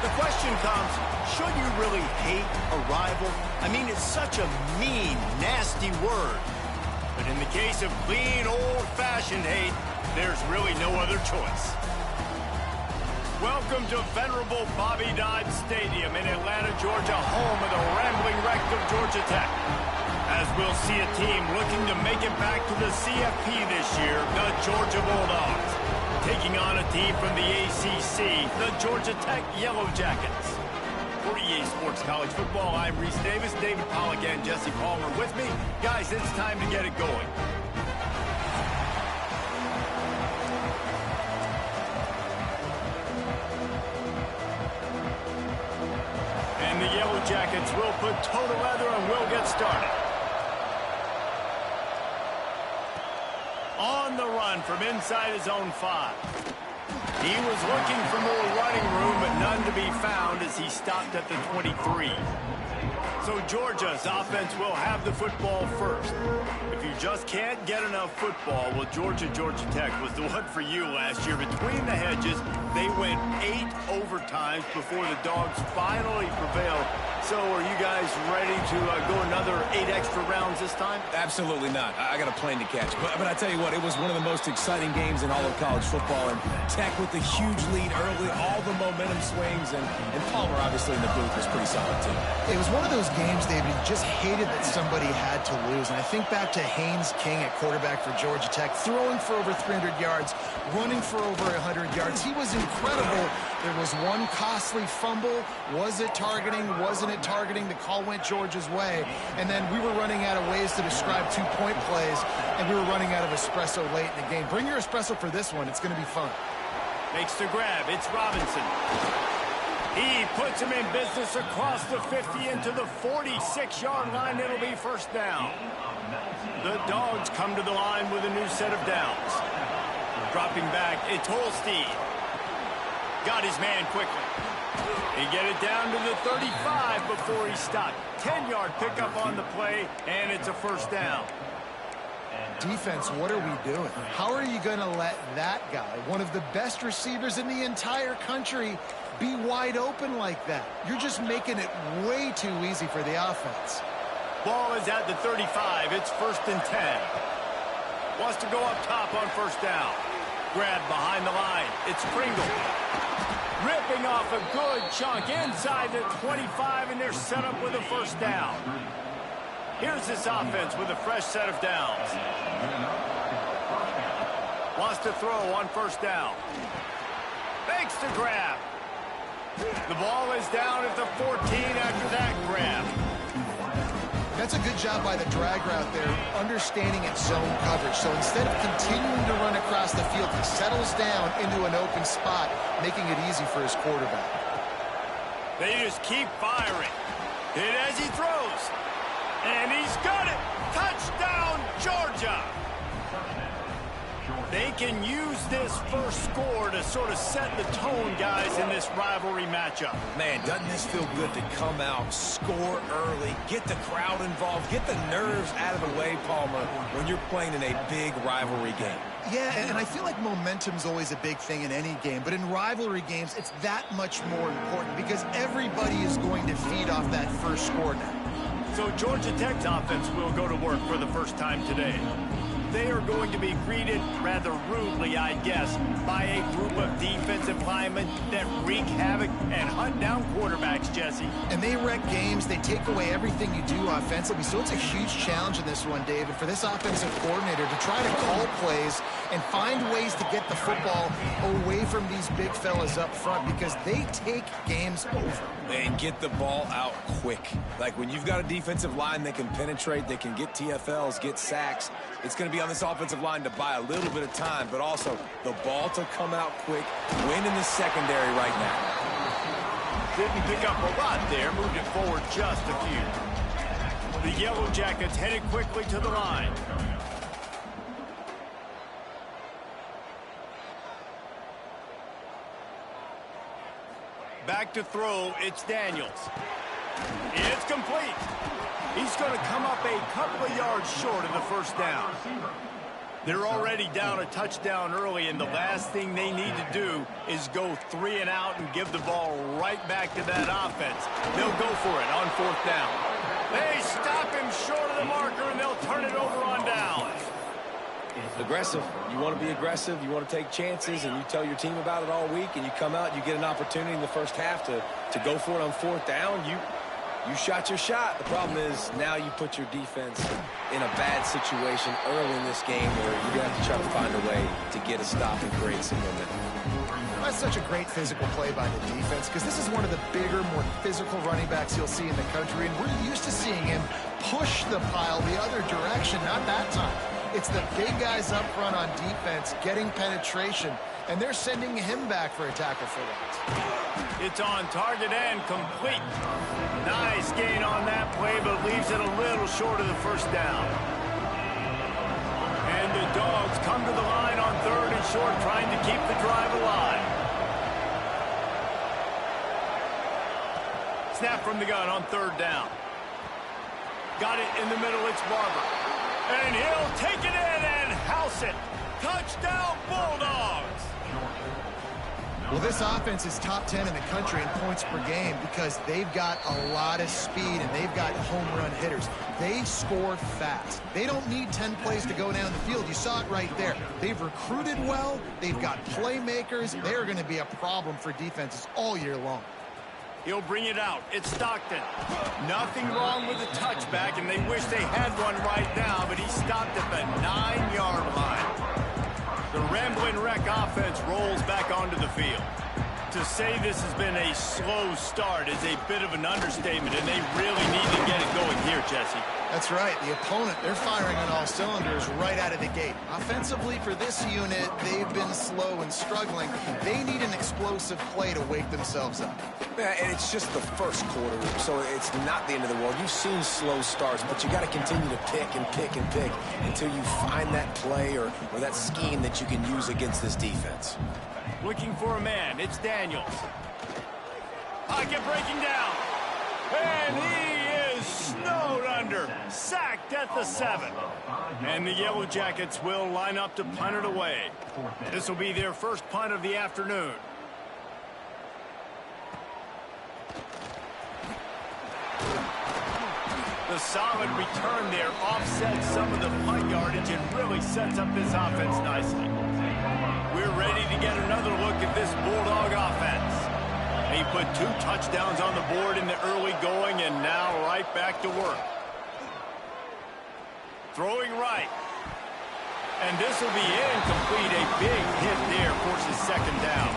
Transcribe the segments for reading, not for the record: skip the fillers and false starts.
The question comes, should you really hate a rival? I mean, it's such a mean, nasty word. But in the case of clean, old-fashioned hate, there's really no other choice. Welcome to venerable Bobby Dodd Stadium in Atlanta, Georgia, home of the rambling wreck of Georgia Tech. As we'll see a team looking to make it back to the CFP this year, the Georgia Bulldogs, taking on a team from the ACC, the Georgia Tech Yellow Jackets. For EA Sports College Football, I'm Reese Davis, David Pollack, and Jesse Palmer with me. Guys, it's time to get it going. And the Yellow Jackets will put toe to leather and we'll get started. On the run from inside his own 5. He was looking for more running room, but none to be found as he stopped at the 23. So Georgia's offense will have the football first. If you just can't get enough football, well, Georgia Tech was the one for you last year. Between the hedges, they went 8 overtimes before the Dogs finally prevailed. So are you guys ready to go another 8 extra rounds this time? Absolutely not. I got a plane to catch. But I tell you what, it was one of the most exciting games in all of college football. And Tech with the huge lead early, all the momentum swings, and Palmer obviously in the booth was pretty solid too. It was one of those games, David, you just hated that somebody had to lose. And I think back to Haynes King at quarterback for Georgia Tech, throwing for over 300 yards, running for over 100 yards. He was incredible. There was one costly fumble. Was it targeting? Wasn't it targeting? The call went Georgia's way. And then we were running out of ways to describe 2-point plays, and we were running out of espresso late in the game. Bring your espresso for this one. It's going to be fun. Makes the grab. It's Robinson. He puts him in business across the 50 into the 46-yard line. It'll be first down. The Dogs come to the line with a new set of downs. Dropping back, it's Holstein. Got his man quickly. He get it down to the 35 before he stopped. 10-yard pickup on the play, and it's a first down. Defense, what are we doing? How are you going to let that guy, one of the best receivers in the entire country, be wide open like that? You're just making it way too easy for the offense. Ball is at the 35. It's 1st and 10. Wants to go up top on first down. Grab behind the line. It's Pringle. Ripping off a good chunk inside the 25, and they're set up with a first down. Here's this offense with a fresh set of downs. Wants to throw on first down. Makes the grab. The ball is down at the 14 after that grab. That's a good job by the drag route there, understanding its zone coverage. So instead of continuing to run across the field, he settles down into an open spot, making it easy for his quarterback. They just keep firing. Hit as he throws. And he's got it. Touchdown, Georgia. They can use this first score to sort of set the tone, guys, in this rivalry matchup. Man, doesn't this feel good to come out, score early, get the crowd involved, get the nerves out of the way, Palmer, when you're playing in a big rivalry game? Yeah, and I feel like momentum's always a big thing in any game, but in rivalry games, it's that much more important because everybody is going to feed off that first score now. So Georgia Tech's offense will go to work for the first time today. They are going to be greeted rather rudely, I guess, by a group of defensive linemen that wreak havoc and hunt down quarterbacks, Jesse. And they wreck games. They take away everything you do offensively. So it's a huge challenge in this one, David, for this offensive coordinator to try to call plays and find ways to get the football away from these big fellas up front because they take games over. And get the ball out quick. Like when you've got a defensive line that can penetrate, that can get TFLs, get sacks, it's going to be on this offensive line to buy a little bit of time, but also the ball to come out quick, win in the secondary right now. Didn't pick up a lot there, moved it forward just a few. The Yellow Jackets headed quickly to the line. Back to throw, it's Daniels. It's complete. He's going to come up a couple of yards short of the first down. They're already down a touchdown early, and the last thing they need to do is go 3 and out and give the ball right back to that offense. They'll go for it on 4th down. They stop him short of the marker, and they'll turn it over on down. Aggressive. You want to be aggressive. You want to take chances, and you tell your team about it all week, and you come out, you get an opportunity in the first half to go for it on 4th down. You shot your shot. The problem is now you put your defense in a bad situation early in this game where you're going to have to try to find a way to get a stop and create some momentum. That's such a great physical play by the defense because this is one of the bigger, more physical running backs you'll see in the country, and we're used to seeing him push the pile the other direction. Not that time. It's the big guys up front on defense getting penetration, and they're sending him back for a tackle for once. It's on target and complete. Nice gain on that play, but leaves it a little short of the first down. And the Dogs come to the line on 3rd and short, trying to keep the drive alive. Snap from the gun on 3rd down. Got it in the middle, it's Barber. And he'll take it in and house it. Touchdown, Bulldogs! Well, this offense is top 10 in the country in points per game because they've got a lot of speed and they've got home run hitters. They score fast. They don't need 10 plays to go down the field. You saw it right there. They've recruited well. They've got playmakers. They're going to be a problem for defenses all year long. He'll bring it out. It's Stockton. Nothing wrong with the touchback, and they wish they had one right now, but he stopped at the 9-yard line. The Ramblin' Wreck offense rolls back onto the field. To say this has been a slow start is a bit of an understatement, and they really need to get it going here, Jesse. That's right. The opponent, they're firing on all cylinders right out of the gate. Offensively, for this unit, they've been slow and struggling. They need an explosive play to wake themselves up. Yeah, and it's just the first quarter, so it's not the end of the world. You've seen slow starts, but you got to continue to pick and pick and pick until you find that play or that scheme that you can use against this defense. Looking for a man. It's Daniels. Pocket breaking down. And he is snowed under. Sacked at the 7. And the Yellow Jackets will line up to punt it away. This will be their first punt of the afternoon. The solid return there offsets some of the punt yardage and really sets up this offense nicely. We're ready to get another look at this Bulldog offense. He put 2 touchdowns on the board in the early going and now right back to work. Throwing right. And this will be incomplete. A big hit there forces 2nd down.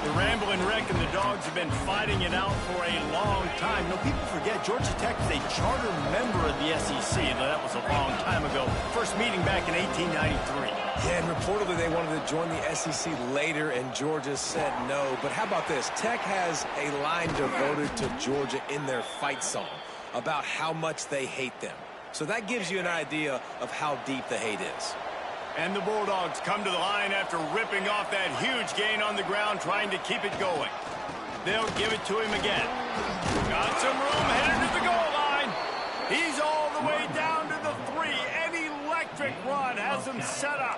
The Ramblin' Wreck and the Dogs have been fighting it out for a long time. You know, people forget Georgia Tech is a charter member of the SEC. That was a long time ago. First meeting back in 1893. Yeah, and reportedly they wanted to join the SEC later, and Georgia said no. But how about this? Tech has a line devoted to Georgia in their fight song about how much they hate them. So that gives you an idea of how deep the hate is. And the Bulldogs come to the line after ripping off that huge gain on the ground, trying to keep it going. They'll give it to him again. Got some room, headed to the goal line. He's all the way down to the 3. An electric run has him set up.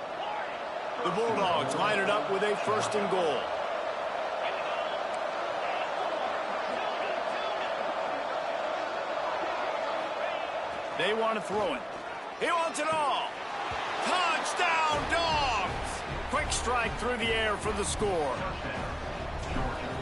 The Bulldogs line it up with a 1st and goal. They want to throw it. He wants it all. Touchdown, Dogs! Quick strike through the air for the score.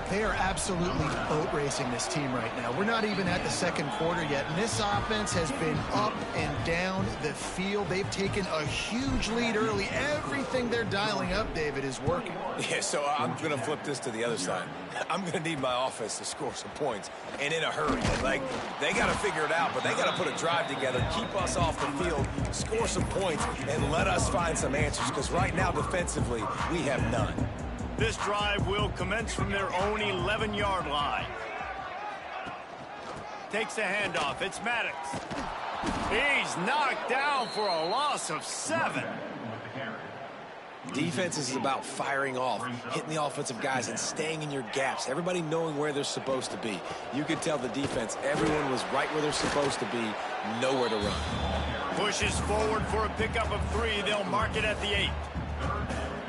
They are absolutely boat racing this team right now. We're not even at the 2nd quarter yet, and this offense has been up and down the field. They've taken a huge lead early. Everything they're dialing up, David, is working. Yeah, so I'm going to flip this to the other side. I'm going to need my offense to score some points, and in a hurry. Like, they got to figure it out, but they got to put a drive together, keep us off the field, score some points, and let us find some answers, because right now, defensively, we have none. This drive will commence from their own 11-yard line. Takes the handoff. It's Maddox. He's knocked down for a loss of 7. Defense is about firing off, hitting the offensive guys, and staying in your gaps. Everybody knowing where they're supposed to be. You could tell the defense, everyone was right where they're supposed to be, nowhere to run. Pushes forward for a pickup of 3. They'll mark it at the 8.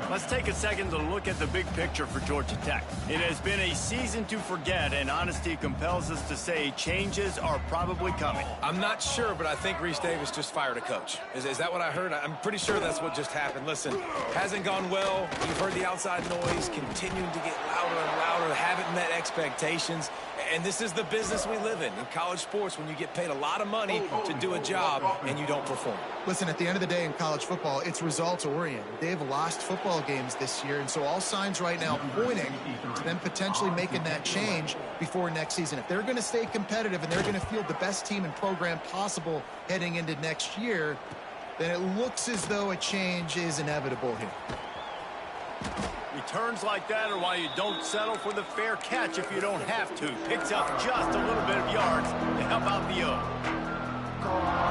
Let's take a second to look at the big picture for Georgia Tech. It has been a season to forget, and honesty compels us to say changes are probably coming. I'm not sure, but I think Reese Davis just fired a coach. Is that what I heard? I'm pretty sure that's what just happened. Listen, hasn't gone well. You've heard the outside noise continuing to get louder and louder, haven't met expectations. And this is the business we live in college sports, when you get paid a lot of money to do a job and you don't perform. Listen, at the end of the day in college football, it's results oriented. They've lost football games this year, and so all signs right now pointing to them potentially making that change before next season. If they're going to stay competitive and they're going to field the best team and program possible heading into next year, then it looks as though a change is inevitable here. Returns like that are why you don't settle for the fair catch if you don't have to. Picks up just a little bit of yards to help out the O.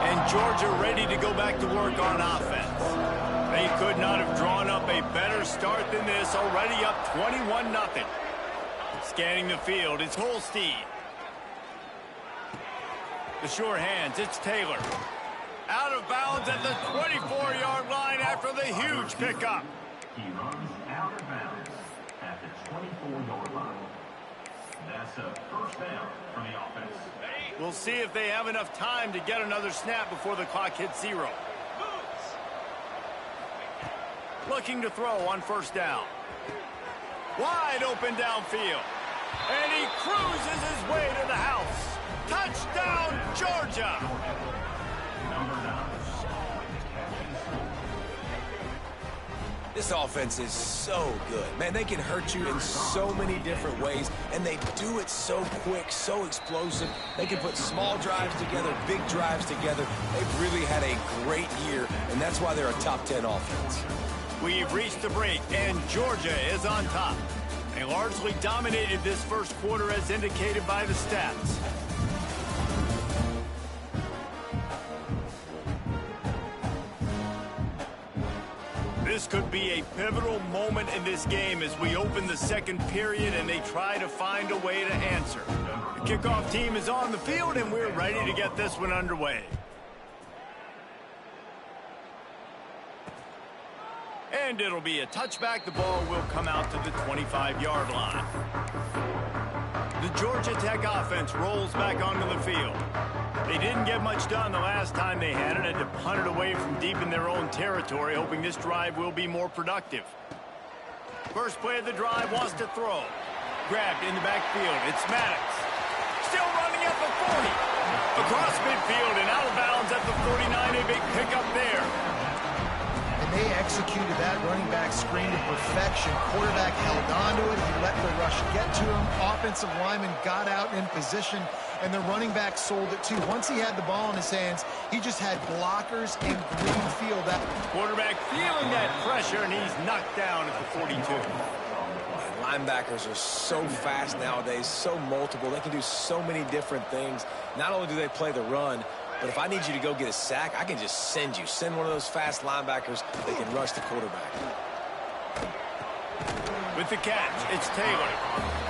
And Georgia ready to go back to work on offense. They could not have drawn up a better start than this, already up 21-0. Scanning the field, it's Holstein. The sure hands, it's Taylor. Out of bounds at the 24-yard line after the huge pickup. He runs out of bounds at the 24-yard line. That's a first down for the offense. We'll see if they have enough time to get another snap before the clock hits 0. Looking to throw on first down. Wide open downfield. And he cruises his way to the house. Touchdown, Georgia! Number 9. This offense is so good. Man, they can hurt you in so many different ways, and they do it so quick, so explosive. They can put small drives together, big drives together. They've really had a great year, and that's why they're a top 10 offense. We've reached the break, and Georgia is on top. They largely dominated this first quarter as indicated by the stats. This could be a pivotal moment in this game as we open the second period and they try to find a way to answer. The kickoff team is on the field and we're ready to get this one underway. And it'll be a touchback. The ball will come out to the 25-yard line. The Georgia Tech offense rolls back onto the field. They didn't get much done the last time they had it, and to punt it away from deep in their own territory, hoping this drive will be more productive. First play of the drive, wants to throw. Grabbed in the backfield. It's Maddox. Still running at the 40. Across midfield and out of bounds at the 49. A big pickup there. And they executed that running back screen to perfection. Quarterback held on to it. He let the rush get to him. Offensive lineman got out in position, and the running back sold it too. Once he had the ball in his hands, he just had blockers in green field. That quarterback feeling that pressure, and he's knocked down at the 42. Linebackers are so fast nowadays, so multiple. They can do so many different things. Not only do they play the run, but if I need you to go get a sack, I can just send you. Send one of those fast linebackers that can rush the quarterback. With the catch, it's Taylor.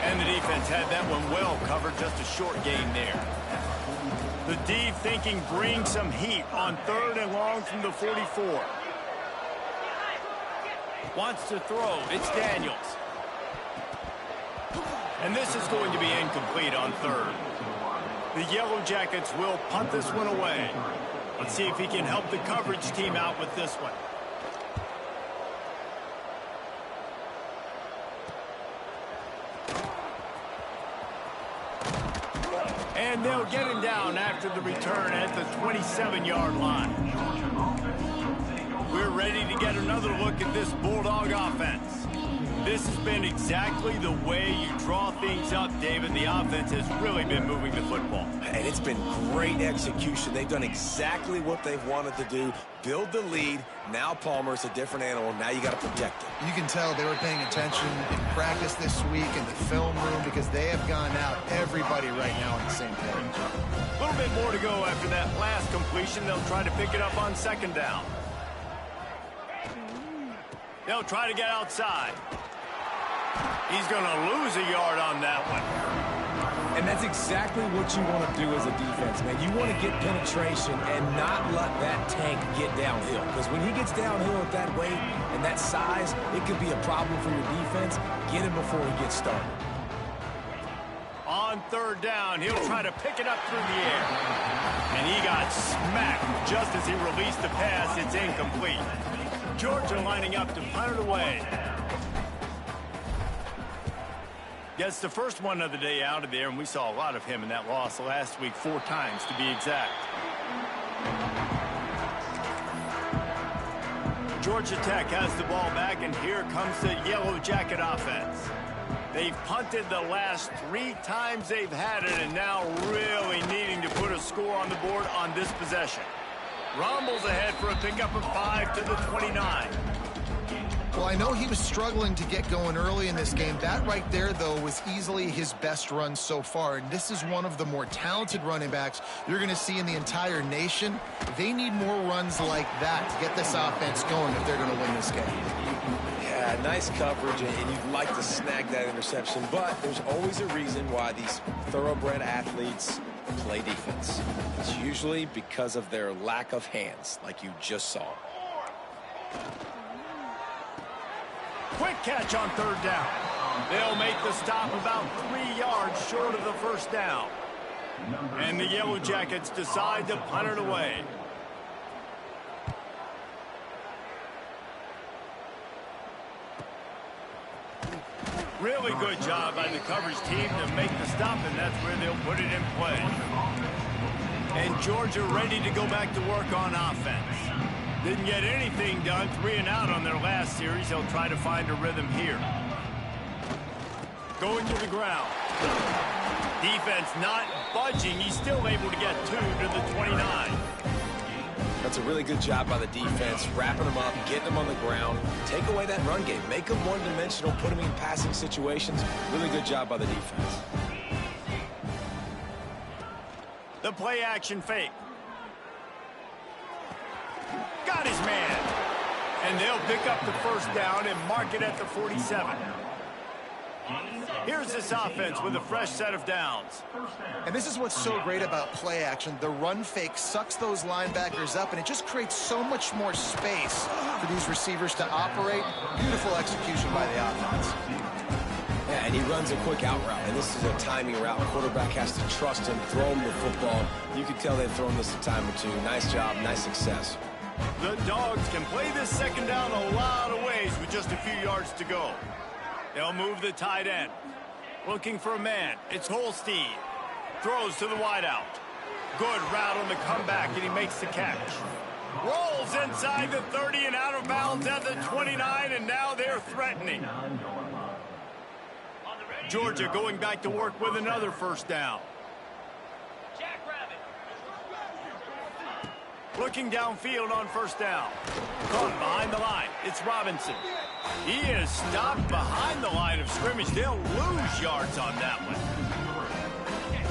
And the defense had that one well covered, just a short gain there. The D thinking bring some heat on 3rd and long from the 44. Wants to throw, it's Daniels. And this is going to be incomplete on 3rd. The Yellow Jackets will punt this one away. Let's see if he can help the coverage team out with this one. And they'll get him down after the return at the 27-yard line. We're ready to get another look at this Bulldog offense. This has been exactly the way you draw things up, David. The offense has really been moving the football. And it's been great execution. They've done exactly what they've wanted to do. Build the lead. Now Palmer's a different animal. Now you got to protect it. you can tell they were paying attention in practice this week in the film room because they have gone out, everybody right now on the same page. A little bit more to go after that last completion. They'll try to pick it up on 2nd down. They'll try to get outside. He's going to lose a yard on that one. And that's exactly what you want to do as a defense, man. You want to get penetration and not let that tank get downhill. Because when he gets downhill at that weight and that size, it could be a problem for your defense. Get him before he gets started. On third down, he'll try to pick it up through the air. And he got smacked just as he released the pass. It's incomplete. Georgia lining up to punt it away. Gets the first one of the day out of there, and we saw a lot of him in that loss last week, 4 times to be exact. Georgia Tech has the ball back, and here comes the Yellow Jacket offense. They've punted the last 3 times they've had it, and now really needing to put a score on the board on this possession. Rumbles ahead for a pickup of 5 to the 29. Well, I know he was struggling to get going early in this game. That right there, though, was easily his best run so far. And this is one of the more talented running backs you're going to see in the entire nation. They need more runs like that to get this offense going if they're going to win this game. Yeah, nice coverage, and you'd like to snag that interception. But there's always a reason why these thoroughbred athletes play defense. It's usually because of their lack of hands, like you just saw. Quick catch on third down. They'll make the stop about 3 yards short of the first down. And the Yellow Jackets decide to punt it away. Really good job by the coverage team to make the stop, and that's where they'll put it in play. And Georgia ready to go back to work on offense. Didn't get anything done, 3 and out on their last series. They'll try to find a rhythm here. Going to the ground. Defense not budging. He's still able to get 2 to the 29. That's a really good job by the defense, wrapping them up, getting them on the ground. Take away that run game. Make them one-dimensional, put them in passing situations. Really good job by the defense. The play-action fake. Got his man. And they'll pick up the first down and mark it at the 47. Here's this offense with a fresh set of downs. And this is what's so great about play action. The run fake sucks those linebackers up, and it just creates so much more space for these receivers to operate. Beautiful execution by the offense. Yeah, and he runs a quick out route, and this is a timing route. Quarterback has to trust him, throw him the football. You can tell they've thrown this a time or two. Nice job, nice success. The Dogs can play this second down a lot of ways with just a few yards to go. They'll move the tight end. Looking for a man. It's Holstein. Throws to the wideout. Good route on the comeback, and he makes the catch. Rolls inside the 30 and out of bounds at the 29, and now they're threatening. Georgia going back to work with another first down. Looking downfield on first down. Caught behind the line. It's Robinson. He is stopped behind the line of scrimmage. They'll lose yards on that one.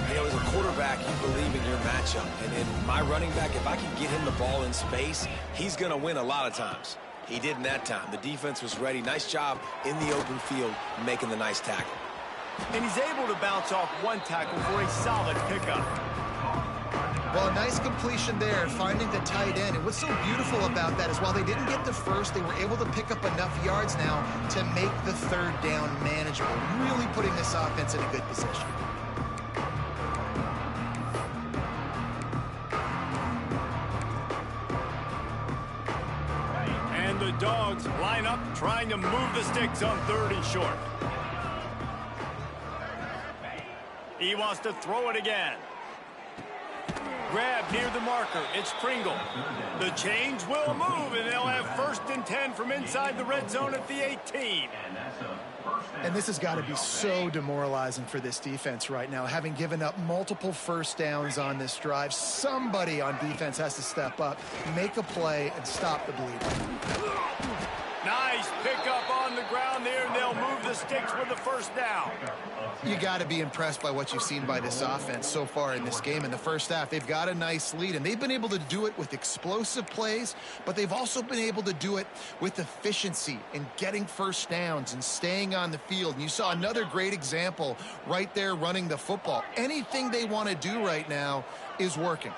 You know, as a quarterback, you believe in your matchup. And in my running back, if I can get him the ball in space, he's going to win a lot of times. He didn't that time. The defense was ready. Nice job in the open field making the nice tackle. And he's able to bounce off one tackle for a solid pickup. Well, nice completion there, finding the tight end. And what's so beautiful about that is while they didn't get the first, they were able to pick up enough yards now to make the third down manageable, really putting this offense in a good position. And the Dogs line up, trying to move the sticks on third and short. He wants to throw it again. Grab near the marker. It's Pringle. The change will move, and they'll have 1st and 10 from inside the red zone at the 18. And this has got to be so demoralizing for this defense right now. Having given up multiple first downs on this drive, somebody on defense has to step up, make a play, and stop the bleeding. Nice pickup on the ground there, and they'll move the sticks with the first down. You got to be impressed by what you've seen by this offense so far in this game. In the first half, they've got a nice lead, and they've been able to do it with explosive plays, but they've also been able to do it with efficiency and getting first downs and staying on the field. And you saw another great example right there running the football. Anything they want to do right now is working.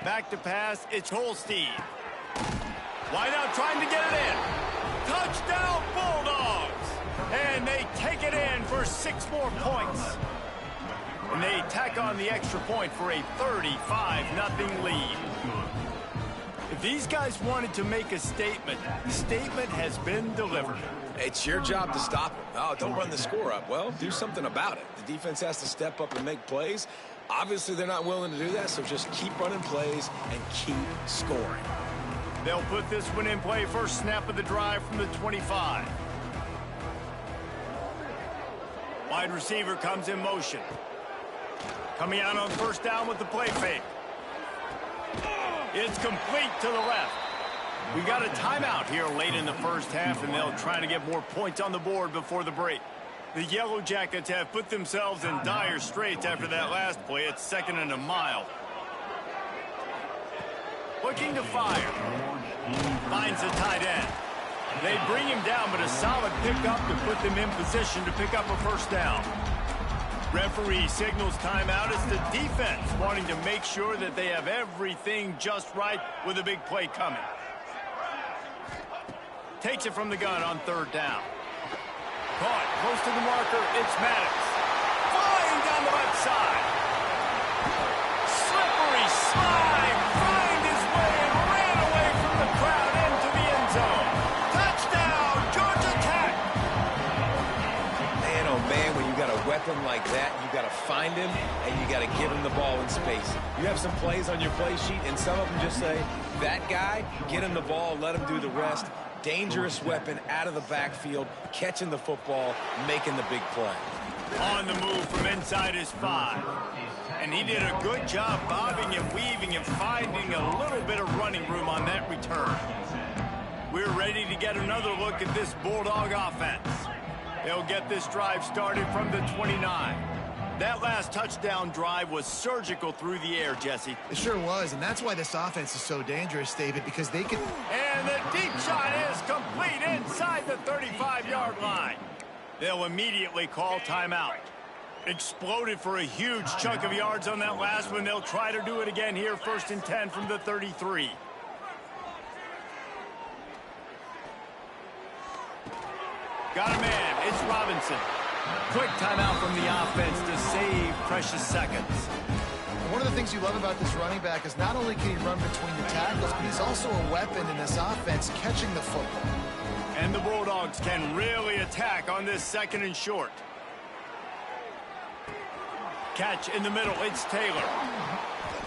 Back to pass, it's Holstein. Wide out trying to get it in. Touchdown Bulldogs! And they take it in for 6 more points. And they tack on the extra point for a 35-0 lead. If these guys wanted to make a statement, the statement has been delivered. It's your job to stop them. Oh, don't run the score up. Well, do something about it. The defense has to step up and make plays. Obviously, they're not willing to do that, so just keep running plays and keep scoring. They'll put this one in play first snap of the drive from the 25. Wide receiver comes in motion. Coming out on first down with the play fake. It's complete to the left. We got a timeout here late in the first half, and they'll try to get more points on the board before the break. The Yellow Jackets have put themselves in dire straits after that last play. It's 2nd and a mile. Looking to fire. Finds the tight end. They bring him down, but a solid pickup to put them in position to pick up a first down. Referee signals timeout. It's the defense wanting to make sure that they have everything just right with a big play coming. Takes it from the gun on 3rd down. Caught close to the marker. It's Maddox. Flying down the left side. Slippery slide. Find his way and ran away from the crowd into the end zone. Touchdown, Georgia Tech. Man, oh man, when you got a weapon like that, you got to find him and you got to give him the ball in space. You have some plays on your play sheet, and some of them just say, that guy, get him the ball, let him do the rest. Dangerous weapon out of the backfield, catching the football, making the big play. On the move from inside his 5. And he did a good job bobbing and weaving and finding a little bit of running room on that return. We're ready to get another look at this Bulldog offense. They'll get this drive started from the 29. That last touchdown drive was surgical through the air, Jesse. It sure was, and that's why this offense is so dangerous, David, because they can... And the deep shot is complete inside the 35-yard line. They'll immediately call timeout. Exploded for a huge chunk of yards on that last one. They'll try to do it again here, 1st and 10 from the 33. Got a man. It's Robinson. Quick timeout from the offense to save precious seconds. One of the things you love about this running back is not only can he run between the tackles, but he's also a weapon in this offense catching the football. And the Bulldogs can really attack on this 2nd and short. Catch in the middle. It's Taylor.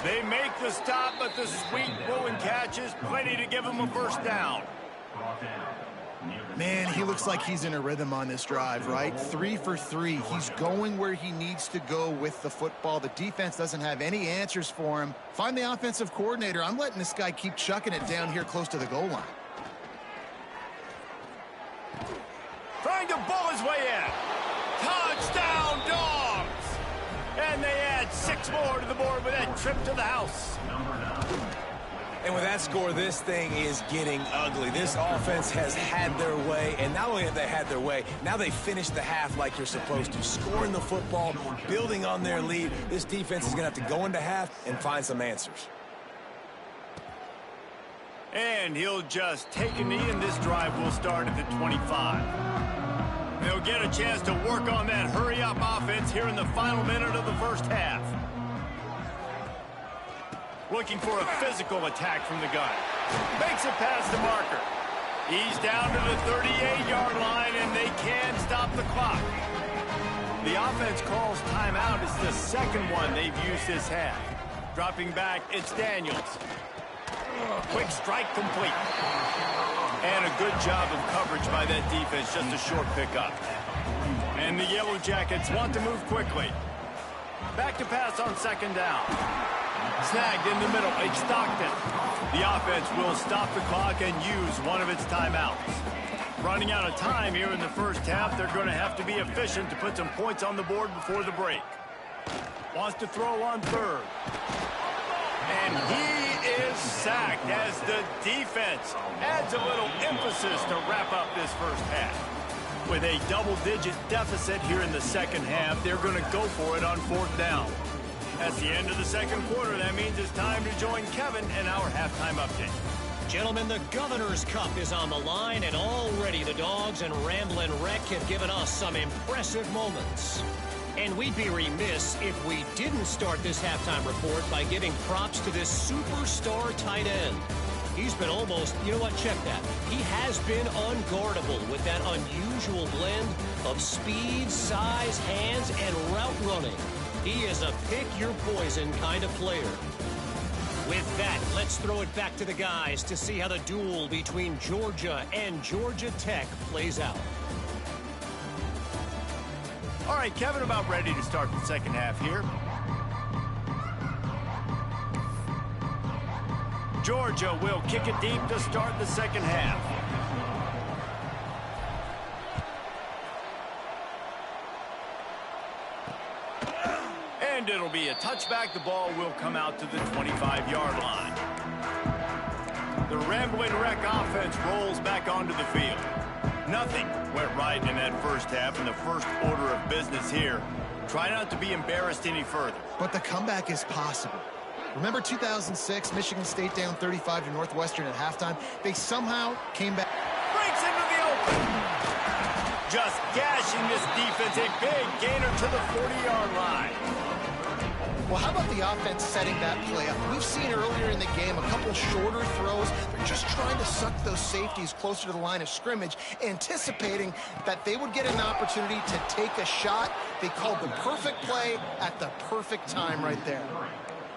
They make the stop, but the sweet rolling catch is plenty to give them a first down. Man, he looks like he's in a rhythm on this drive, right? 3 for 3. He's going where he needs to go with the football. The defense doesn't have any answers for him. Find the offensive coordinator. I'm letting this guy keep chucking it down here close to the goal line. Trying to bull his way in. Touchdown, Dogs! And they add 6 more to the board with that trip to the house. And with that score, this thing is getting ugly. This offense has had their way, and not only have they had their way, now they finished the half like you're supposed to, scoring the football, building on their lead. This defense is going to have to go into half and find some answers. And he'll just take a knee, and this drive will start at the 25. They'll get a chance to work on that hurry-up offense here in the final minute of the first half. Looking for a physical attack from the gun. Makes it past the marker. He's down to the 38-yard line, and they can stop the clock. The offense calls timeout. It's the 2nd one they've used this half. Dropping back, it's Daniels. Quick strike complete. And a good job of coverage by that defense, just a short pickup. And the Yellow Jackets want to move quickly. Back to pass on 2nd down. Snagged in the middle, Stockton. The offense will stop the clock and use one of its timeouts. Running out of time here in the first half. They're going to have to be efficient to put some points on the board before the break. Wants to throw on third. And he is sacked as the defense adds a little emphasis to wrap up this first half. With a double-digit deficit here in the second half, they're going to go for it on fourth down. That's the end of the second quarter. That means it's time to join Kevin in our halftime update. Gentlemen, the Governor's Cup is on the line, and already the Dogs and Ramblin' Wreck have given us some impressive moments. And we'd be remiss if we didn't start this halftime report by giving props to this superstar tight end. He's been almost, you know what, check that. He has been unguardable with that unusual blend of speed, size, hands, and route running. He is a pick-your-poison kind of player. With that, let's throw it back to the guys to see how the duel between Georgia and Georgia Tech plays out. All right, Kevin, about ready to start the second half here. Georgia will kick it deep to start the second half. And it'll be a touchback. The ball will come out to the 25-yard line. The Ramblin' Wreck offense rolls back onto the field. Nothing went right in that first half, and the first order of business here. Try not to be embarrassed any further. But the comeback is possible. Remember 2006, Michigan State down 35 to Northwestern at halftime? They somehow came back. Breaks into the open. Just gashing this defense. A big gainer to the 40-yard line. Well, how about the offense setting that play up? We've seen earlier in the game a couple shorter throws. They're just trying to suck those safeties closer to the line of scrimmage, anticipating that they would get an opportunity to take a shot. They called the perfect play at the perfect time right there.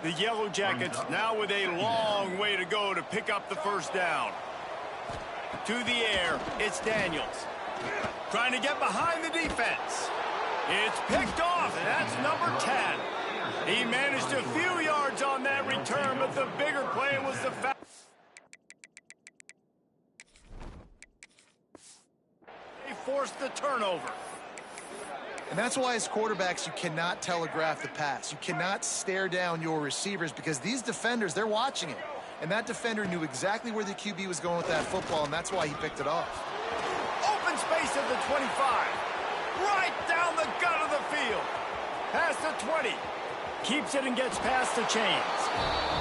The Yellow Jackets now with a long way to go to pick up the first down. To the air, it's Daniels. Trying to get behind the defense. It's picked off, and that's number 10. He managed a few yards on that return, but the bigger play was the foul. They forced the turnover. And that's why as quarterbacks, you cannot telegraph the pass. You cannot stare down your receivers because these defenders, they're watching it. And that defender knew exactly where the QB was going with that football, and that's why he picked it off. Open space at the 25. Right down the gut of the field. Past the 20. Keeps it and gets past the chains.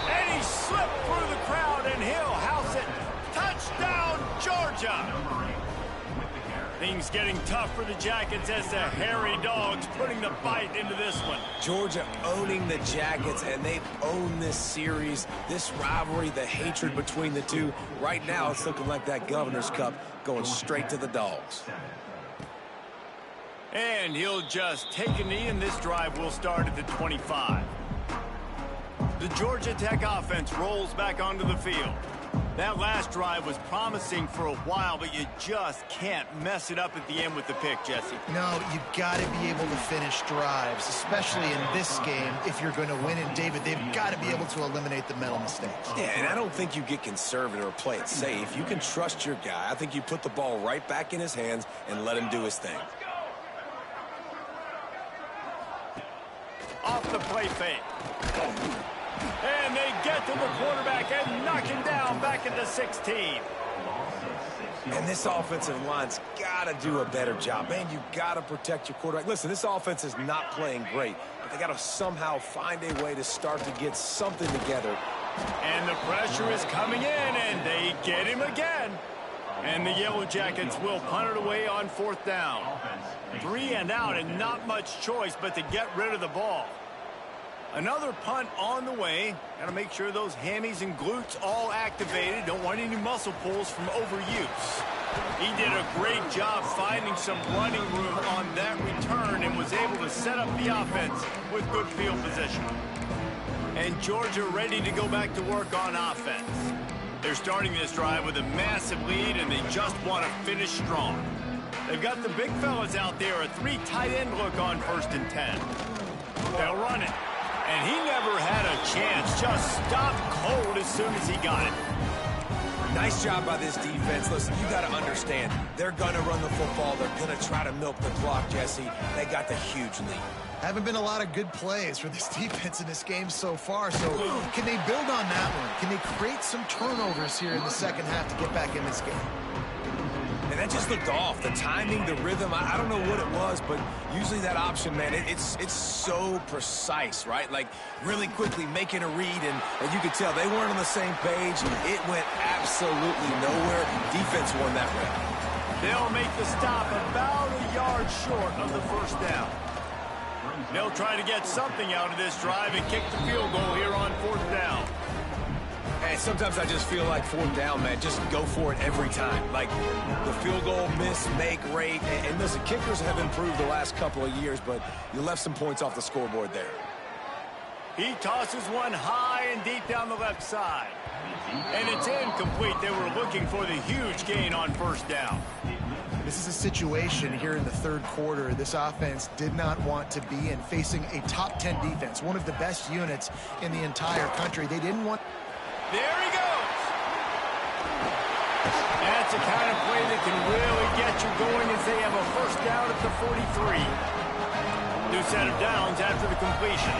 And he slipped through the crowd, and he'll house it. Touchdown, Georgia! Things getting tough for the Jackets as the hairy Dogs putting the bite into this one. Georgia owning the Jackets, and they've owned this series, this rivalry, the hatred between the two. Right now, it's looking like that Governor's Cup going straight to the Dogs. And he'll just take a knee, and this drive will start at the 25. The Georgia Tech offense rolls back onto the field. That last drive was promising for a while, but you just can't mess it up at the end with the pick, Jesse. No, you've got to be able to finish drives, especially in this game if you're going to win. And, David, they've got to be able to eliminate the mental mistakes. Yeah, and I don't think you get conservative or play it safe. You can trust your guy. I think you put the ball right back in his hands and let him do his thing. Off the play fake. And they get to the quarterback and knock him down back at the 16. And this offensive line's got to do a better job. Man, you got to protect your quarterback. Listen, this offense is not playing great, but they got to somehow find a way to start to get something together. And the pressure is coming in, and they get him again. And the Yellow Jackets will punt it away on fourth down. 3 and out, and not much choice but to get rid of the ball. Another punt on the way. Got to make sure those hammies and glutes all activated. Don't want any muscle pulls from overuse. He did a great job finding some running room on that return and was able to set up the offense with good field position. And Georgia ready to go back to work on offense. They're starting this drive with a massive lead, and they just want to finish strong. They've got the big fellas out there, a 3 tight end look on 1st and 10. They'll run it. And he never had a chance. Just stopped cold as soon as he got it. Nice job by this defense. Listen, you got to understand, they're going to run the football. They're going to try to milk the clock, Jesse. They got the huge lead. Haven't been a lot of good plays for this defense in this game so far, so can they build on that one? Can they create some turnovers here in the second half to get back in this game? And that just looked off. The timing, the rhythm, I don't know what it was, but usually that option, man, it's so precise, right? Like, really quickly making a read, and you could tell they weren't on the same page. It went absolutely nowhere. Defense won that round. They'll make the stop about a yard short of the first down. They'll try to get something out of this drive and kick the field goal here on fourth down. Hey, sometimes I just feel like fourth down, man, just go for it every time. Like, the field goal, miss, make, rate. And listen, kickers have improved the last couple of years, but you left some points off the scoreboard there. He tosses one high and deep down the left side. And it's incomplete. They were looking for the huge gain on first down. This is a situation here in the third quarter this offense did not want to be in, facing a top 10 defense, one of the best units in the entire country. They didn't want... There he goes. That's the kind of play that can really get you going as they have a first down at the 43. New set of downs after the completion.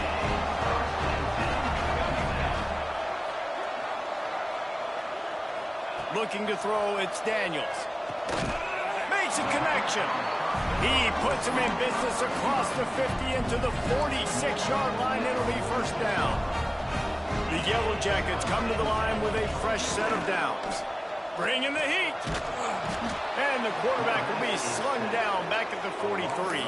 Looking to throw, it's Daniels. Makes a connection. He puts him in business across the 50 into the 46-yard line. It'll be first down. The Yellow Jackets come to the line with a fresh set of downs. Bring in the heat. And the quarterback will be slung down back at the 43.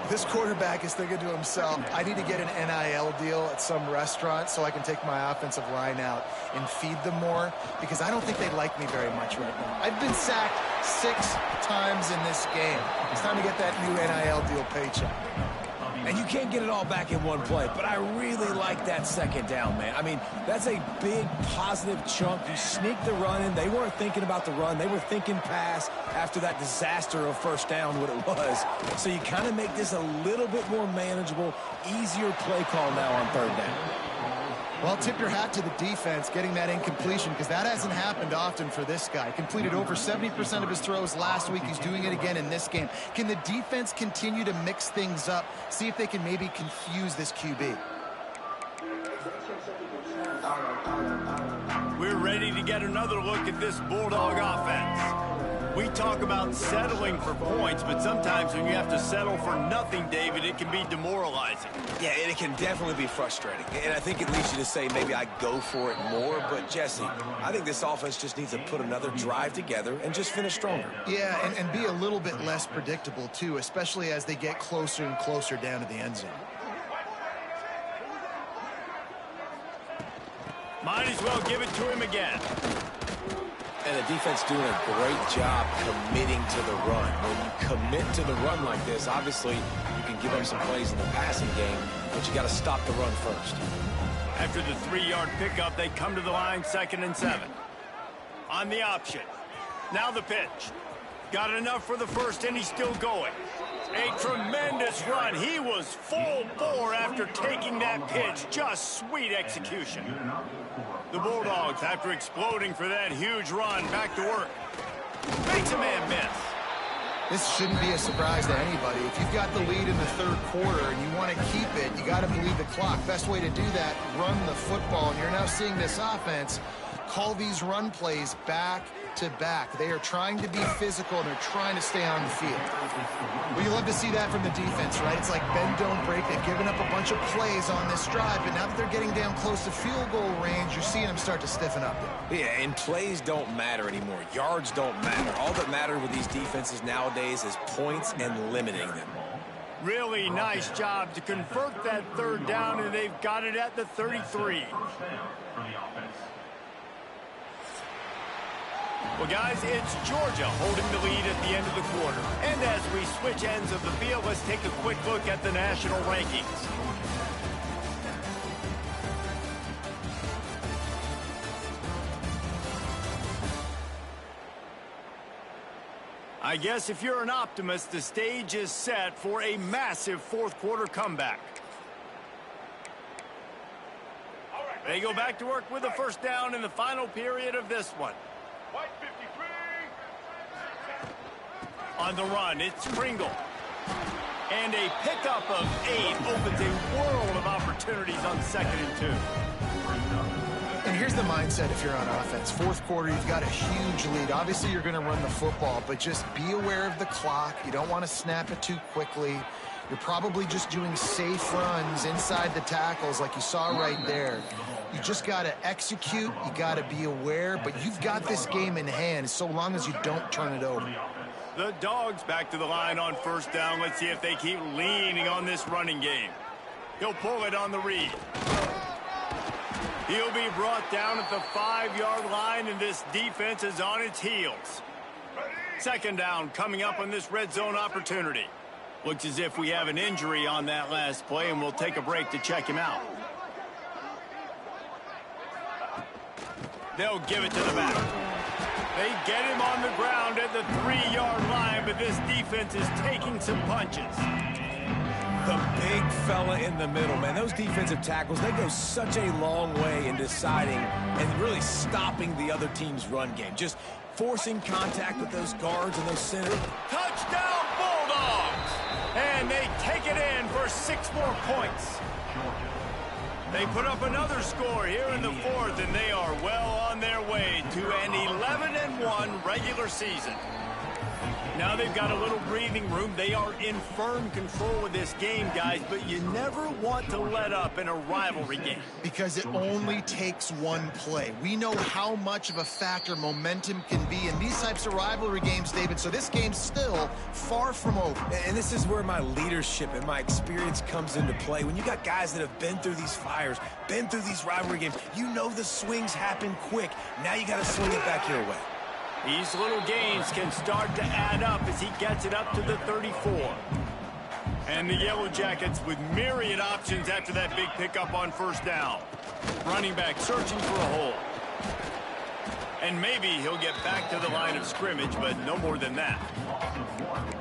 This quarterback is thinking to himself, I need to get an NIL deal at some restaurant so I can take my offensive line out and feed them more, because I don't think they like me very much right now. I've been sacked 6 times in this game. It's time to get that new NIL deal paycheck. And you can't get it all back in one play, but I really like that second down, man. I mean, that's a big positive chunk. You sneak the run in. They weren't thinking about the run. They were thinking pass after that disaster of first down, what it was. So you kind of make this a little bit more manageable, easier play call now on third down. Well, tip your hat to the defense getting that incompletion, because that hasn't happened often for this guy. Completed over 70% of his throws last week. He's doing it again in this game. Can the defense continue to mix things up? See if they can maybe confuse this QB. We're ready to get another look at this Bulldog offense. We talk about settling for points, but sometimes when you have to settle for nothing, David, it can be demoralizing. Yeah, and it can definitely be frustrating. And I think it leads you to say maybe I go for it more. But, Jesse, I think this offense just needs to put another drive together and just finish stronger. Yeah, and be a little bit less predictable, too, especially as they get closer and closer down to the end zone. Might as well give it to him again. And the defense doing a great job committing to the run. When you commit to the run like this, obviously you can give up some plays in the passing game, but you got to stop the run first. After the 3-yard pickup, they come to the line 2nd and 7. On the option. Now the pitch. Got enough for the first, and he's still going. A tremendous run. He was full bore after taking that pitch. Just sweet execution. The Bulldogs, after exploding for that huge run, back to work. Makes a man miss. This shouldn't be a surprise to anybody. If you've got the lead in the third quarter and you want to keep it, you got to bleed the clock. Best way to do that, run the football. And you're now seeing this offense call these run plays back to back. They are trying to be physical, and they're trying to stay on the field. Well, you love to see that from the defense, right? It's like bend, don't break. They've given up a bunch of plays on this drive, but now that they're getting down close to field goal range, you're seeing them start to stiffen up there. Yeah, and plays don't matter anymore. Yards don't matter. All that matters with these defenses nowadays is points and limiting them. Really nice job to convert that third down, and they've got it at the 33. Well, guys, it's Georgia holding the lead at the end of the quarter. And as we switch ends of the field, let's take a quick look at the national rankings. I guess if you're an optimist, the stage is set for a massive fourth quarter comeback. All right, They go back to work with a first down in the final period of this one. On the run, it's Pringle. And a pickup of 8 opens a world of opportunities on 2nd and 2. And here's the mindset if you're on offense. Fourth quarter, you've got a huge lead. Obviously, you're going to run the football, but just be aware of the clock. You don't want to snap it too quickly. You're probably just doing safe runs inside the tackles like you saw right there. You just got to execute. You got to be aware, but you've got this game in hand so long as you don't turn it over. The Dogs back to the line on first down. Let's see if they keep leaning on this running game. He'll pull it on the read. He'll be brought down at the 5-yard line, and this defense is on its heels. Second down coming up on this red zone opportunity. Looks as if we have an injury on that last play, and we'll take a break to check him out. They'll give it to the back. They get him on the ground at the 3-yard line, but this defense is taking some punches. The big fella in the middle, man. Those defensive tackles, they go such a long way in deciding and really stopping the other team's run game. Just forcing contact with those guards and those centers. Touchdown, Bulldogs! And they take it in for 6 more points. They put up another score here in the 4th, and they are well on their way to an 11-1 regular season. Now they've got a little breathing room. They are in firm control of this game, guys, but you never want to let up in a rivalry game. Because it only takes one play. We know how much of a factor momentum can be in these types of rivalry games, David, so this game's still far from over. And this is where my leadership and my experience comes into play. When you got guys that have been through these fires, been through these rivalry games, you know the swings happen quick. Now you got to swing it back your way. These little gains can start to add up as he gets it up to the 34. And the Yellow Jackets with myriad options after that big pickup on first down. Running back searching for a hole. And maybe he'll get back to the line of scrimmage, but no more than that.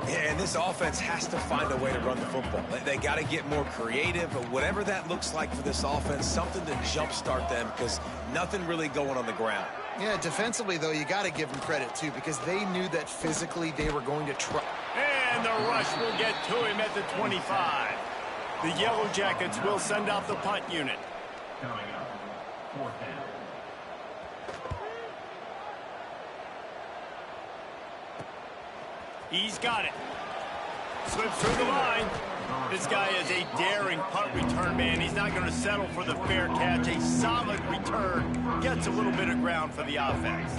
Yeah, and this offense has to find a way to run the football. They got to get more creative, but whatever that looks like for this offense, something to jumpstart them because nothing really going on the ground. Yeah, defensively, though, you got to give them credit, too, because they knew that physically they were going to try. And the rush will get to him at the 25. The Yellow Jackets will send out the punt unit. Coming up, 4th down. He's got it. Slips through the line. This guy is a daring punt return man. He's not going to settle for the fair catch. A solid return. Gets a little bit of ground for the offense.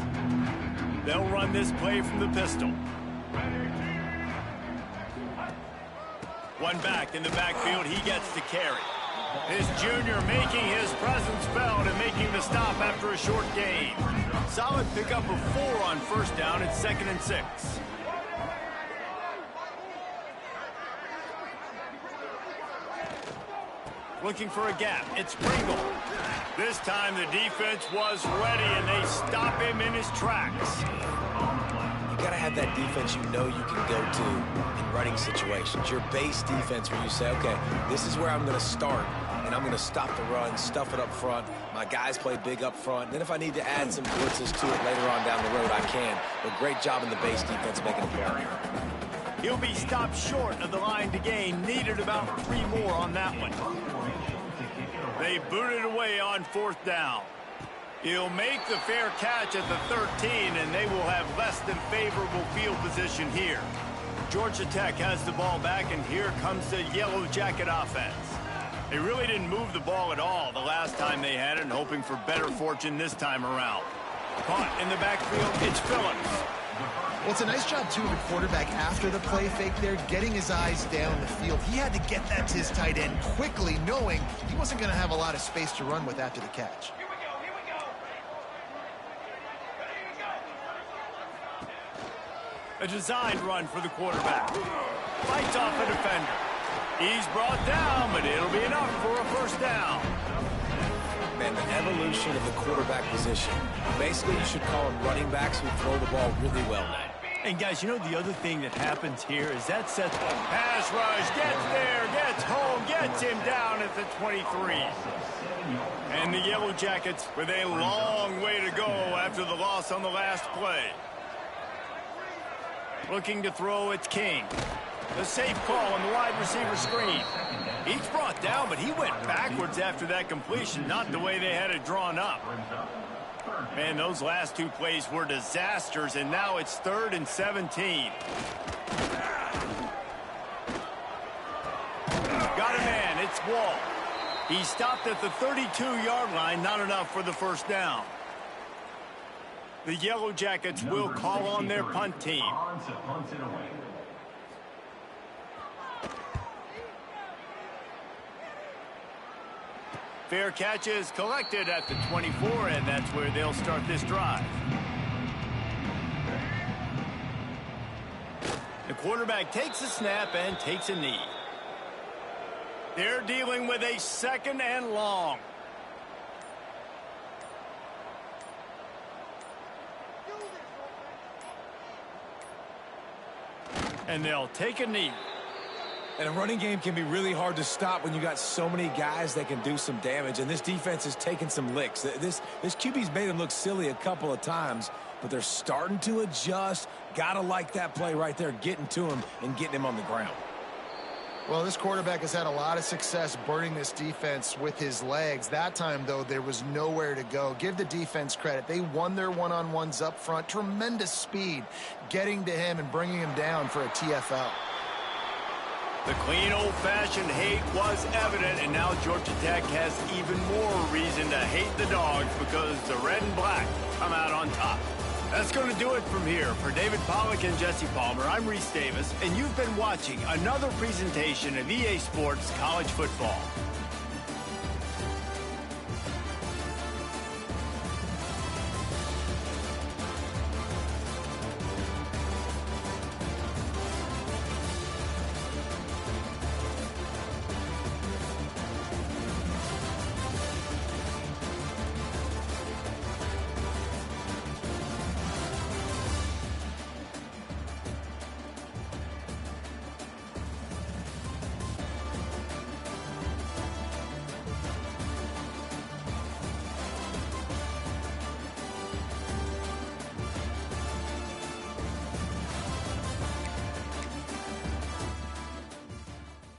They'll run this play from the pistol. One back in the backfield. He gets to carry. This junior making his presence felt and making the stop after a short gain. Solid pickup of 4 on first down. It's 2nd and 6. Looking for a gap. It's Pringle. This time the defense was ready, and they stop him in his tracks. You got to have that defense you know you can go to in running situations. Your base defense where you say, okay, this is where I'm going to start, and I'm going to stop the run, stuff it up front. My guys play big up front. Then if I need to add some blitzes to it later on down the road, I can. But great job in the base defense making a play here. He'll be stopped short of the line to gain. Needed about 3 more on that one. They boot it away on 4th down. He'll make the fair catch at the 13, and they will have less than favorable field position here. Georgia Tech has the ball back, and here comes the Yellow Jacket offense. They really didn't move the ball at all the last time they had it, and hoping for better fortune this time around. Caught in the backfield, it's Phillips. Well, it's a nice job, too, of the quarterback after the play fake there, getting his eyes down the field. He had to get that to his tight end quickly, knowing he wasn't going to have a lot of space to run with after the catch. A designed run for the quarterback. Fights off a defender. He's brought down, but it'll be enough for a first down. Man, the evolution of the quarterback position. Basically, you should call them running backs who throw the ball really well now. And guys, you know the other thing that happens here is that sets the pass rush, gets there, gets home, gets him down at the 23. And the Yellow Jackets with a long way to go after the loss on the last play. Looking to throw, it's King. The safe call on the wide receiver screen. He's brought down, but he went backwards after that completion, not the way they had it drawn up. Man, those last two plays were disasters, and now it's 3rd and 17. Got a man, it's Wall. He stopped at the 32-yard line, not enough for the first down. The Yellow Jackets will call on their punt team. Fair catch is collected at the 24, and that's where they'll start this drive. The quarterback takes a snap and takes a knee. They're dealing with a 2nd and long. And they'll take a knee. And a running game can be really hard to stop when you got so many guys that can do some damage. And this defense is taking some licks. This QB's made them look silly a couple of times, but they're starting to adjust. Gotta like that play right there, getting to him and getting him on the ground. Well, this quarterback has had a lot of success burning this defense with his legs. That time, though, there was nowhere to go. Give the defense credit. They won their one-on-ones up front. Tremendous speed getting to him and bringing him down for a TFL. The clean, old-fashioned hate was evident, and now Georgia Tech has even more reason to hate the Dogs because the red and black come out on top. That's going to do it from here. For David Pollack and Jesse Palmer, I'm Reese Davis, and you've been watching another presentation of EA Sports College Football.